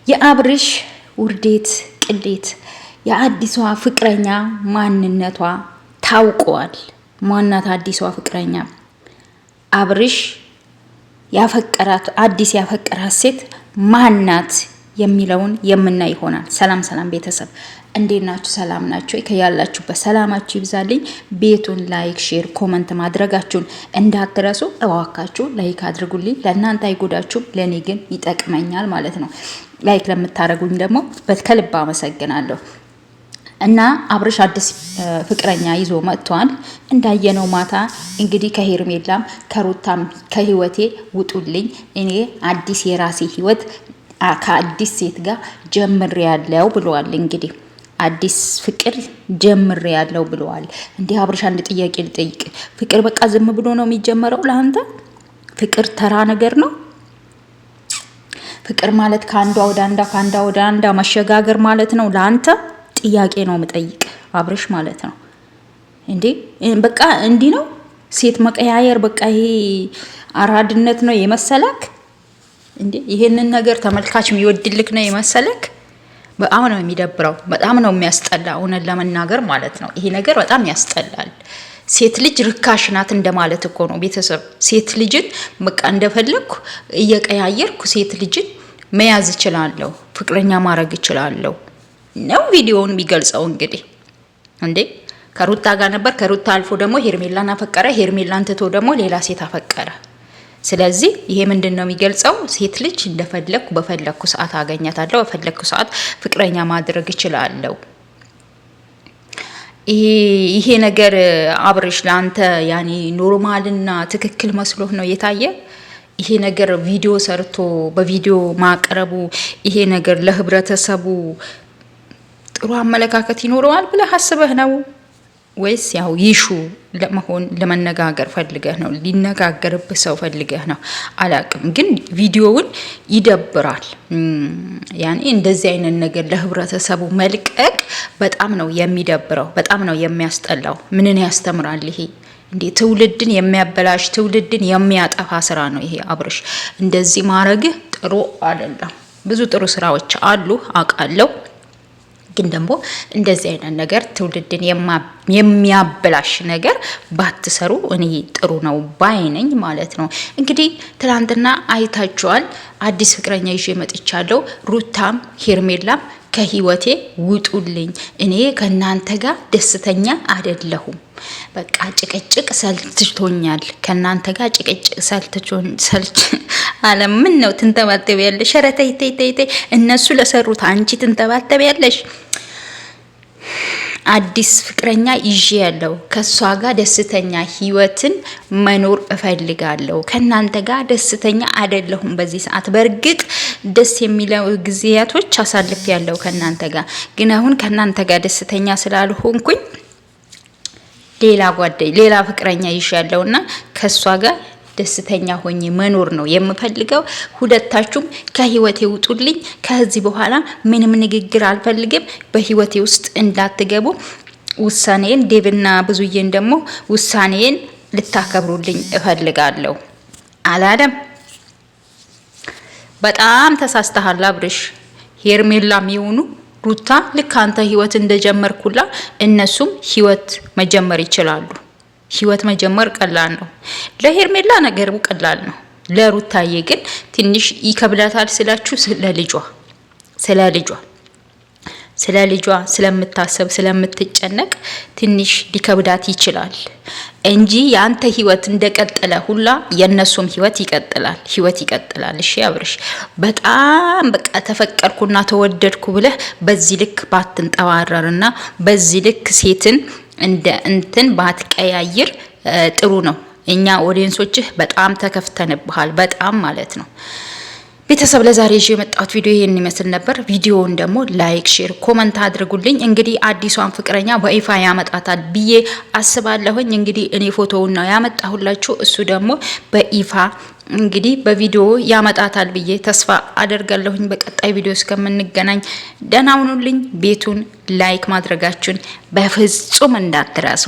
የአብርሽ ውርዴት ቅሌት የአዲሷ ፍቅረኛ ማንነቷ ታውቋል። ማናት አዲሷ ፍቅረኛ? አብርሽ ያፈቀራት አዲስ ያፈቀራት ሴት ማናት የሚለውን የምናይ ይሆናል። ሰላም ሰላም ቤተሰብ እንዴት ናችሁ? ሰላም ናችሁ? ከያላችሁበት ሰላማችሁ ይብዛልኝ። ቤቱን ላይክ፣ ሼር፣ ኮመንት ማድረጋችሁን እንዳትረሱ እባካችሁ። ላይክ አድርጉልኝ። ለእናንተ አይጎዳችሁም፣ ለኔ ግን ይጠቅመኛል ማለት ነው። ላይክ ለምታደርጉኝ ደግሞ ከልብ አመሰግናለሁ። እና አብርሽ አዲስ ፍቅረኛ ይዞ መጥቷል። እንዳየነው ማታ እንግዲህ ከሄርሜላም ከሩታም ከህይወቴ ውጡልኝ፣ እኔ አዲስ የራሴ ህይወት ከአዲስ ሴት ጋር ጀምሬ ያለው ብለዋል። እንግዲህ አዲስ ፍቅር ጀምሬ ያለው ብለዋል። እንዲህ አብርሽ አንድ ጥያቄ ልጠይቅ። ፍቅር በቃ ዝም ብሎ ነው የሚጀመረው? ለአንተ ፍቅር ተራ ነገር ነው? ፍቅር ማለት ከአንዷ ወደ አንዷ ከአንዷ ወደ አንዷ መሸጋገር ማለት ነው ለአንተ? ጥያቄ ነው የምጠይቅ አብርሽ ማለት ነው። እንዴ በቃ እንዲህ ነው ሴት መቀያየር? በቃ ይሄ አራድነት ነው የመሰለክ? እንዴ ይሄንን ነገር ተመልካች የሚወድልክ ነው የመሰለክ? በጣም ነው የሚደብረው፣ በጣም ነው የሚያስጠላ። እውነት ለመናገር ማለት ነው ይሄ ነገር በጣም ያስጠላል። ሴት ልጅ ርካሽ ናት እንደማለት እኮ ነው ቤተሰብ። ሴት ልጅን በቃ እንደፈለኩ እየቀያየርኩ ሴት ልጅን መያዝ እችላለሁ፣ ፍቅረኛ ማድረግ እችላለሁ ነው ቪዲዮውን የሚገልጸው። እንግዲህ እንዴ ከሩታ ጋር ነበር፣ ከሩታ አልፎ ደግሞ ሄርሜላን አፈቀረ፣ ሄርሜላን ትቶ ደግሞ ሌላ ሴት አፈቀረ። ስለዚህ ይሄ ምንድነው የሚገልጸው? ሴት ልጅ እንደፈለኩ በፈለኩ ሰዓት አገኛታለሁ፣ በፈለኩ ሰዓት ፍቅረኛ ማድረግ እችላለሁ። ይሄ ነገር አብርሽ ለአንተ ያኔ ኖርማልና ትክክል መስሎህ ነው የታየ? ይሄ ነገር ቪዲዮ ሰርቶ በቪዲዮ ማቅረቡ ይሄ ነገር ለህብረተሰቡ ጥሩ አመለካከት ይኖረዋል ብለህ አስበህ ነው ወይስ ያው ይሹ ለመሆን ለመነጋገር ፈልገህ ነው? ሊነጋገርብህ ሰው ፈልገህ ነው? አላቅም፣ ግን ቪዲዮውን ይደብራል። ያኔ እንደዚህ አይነት ነገር ለህብረተሰቡ መልቀቅ በጣም ነው የሚደብረው፣ በጣም ነው የሚያስጠላው። ምንን ያስተምራል ይሄ? እንዴ ትውልድን የሚያበላሽ ትውልድን የሚያጠፋ ስራ ነው ይሄ አብርሽ። እንደዚህ ማድረግህ ጥሩ አይደለም። ብዙ ጥሩ ስራዎች አሉ አውቃለሁ፣ ግን ደግሞ እንደዚህ አይነት ነገር ትውልድን የሚያበላሽ ነገር ባትሰሩ እኔ ጥሩ ነው ባይነኝ ማለት ነው። እንግዲህ ትናንትና አይታችኋል። አዲስ ፍቅረኛ ይዤ መጥቻለሁ። ሩታም ሄርሜላም ከህይወቴ ውጡልኝ፣ እኔ ከናንተ ጋር ደስተኛ አይደለሁም። በቃ ጭቅጭቅ ሰልችቶኛል፣ ከናንተ ጋር ጭቅጭቅ ሰልች አለ። ምን ነው ትንተባተቢያለሽ? ኧረ ተይ ተይ ተይ፣ እነሱ ለሰሩት አንቺ ትንተባተቢያለሽ። አዲስ ፍቅረኛ ይዤ ያለው ከሷ ጋር ደስተኛ ህይወትን መኖር እፈልጋለሁ። ከናንተ ጋር ደስተኛ አይደለሁም በዚህ ሰዓት። በእርግጥ ደስ የሚለው ጊዜያቶች አሳልፍ ያለው ከናንተ ጋር፣ ግን አሁን ከናንተ ጋር ደስተኛ ስላልሆንኩኝ ሌላ ፍቅረኛ ይዤ ያለውና ከሷ ጋር ደስተኛ ሆኜ መኖር ነው የምፈልገው። ሁለታችሁም ከህይወቴ ውጡልኝ። ከዚህ በኋላ ምንም ንግግር አልፈልግም። በህይወቴ ውስጥ እንዳትገቡ። ውሳኔን ዴቭና ብዙዬን ደግሞ ውሳኔን ልታከብሩልኝ እፈልጋለሁ አላለም? በጣም ተሳስተሃል አብርሽ። ሄርሜላም ይሁኑ ሩታ ልክ አንተ ህይወት እንደጀመርኩላ እነሱም ህይወት መጀመር ይችላሉ። ህይወት መጀመር ቀላል ነው። ለሄርሜላ ነገሩ ቀላል ነው። ለሩታዬ ግን ትንሽ ይከብዳታል ስላችሁ ስለ ልጇ ስለምታሰብ ስለምትጨነቅ ትንሽ ሊከብዳት ይችላል እንጂ ያንተ ህይወት እንደቀጠለ ሁላ የነሱም ህይወት ይቀጥላል። እሺ አብርሽ፣ በጣም በቃ ተፈቀርኩና ተወደድኩ ብለህ በዚህ ልክ ባትንጠባረርና በዚህ ልክ ሴትን እንደ እንትን ባትቀያይር ጥሩ ነው። እኛ ኦዲየንሶችህ በጣም ተከፍተንብሃል፣ በጣም ማለት ነው። ቤተሰብ ለዛሬ ይዤ የመጣሁት ቪዲዮ ይሄን ይመስል ነበር። ቪዲዮውን ደግሞ ላይክ፣ ሼር፣ ኮመንት አድርጉልኝ። እንግዲህ አዲሷን ፍቅረኛ በይፋ ያመጣታል ብዬ አስባለሁኝ። እንግዲህ እኔ ፎቶውን ነው ያመጣሁላችሁ፣ እሱ ደግሞ በይፋ እንግዲህ በቪዲዮ ያመጣታል ብዬ ተስፋ አደርጋለሁኝ። በቀጣይ ቪዲዮ እስከምንገናኝ ደህና ሁኑልኝ። ቤቱን ላይክ ማድረጋችሁን በፍጹም እንዳትረሱ።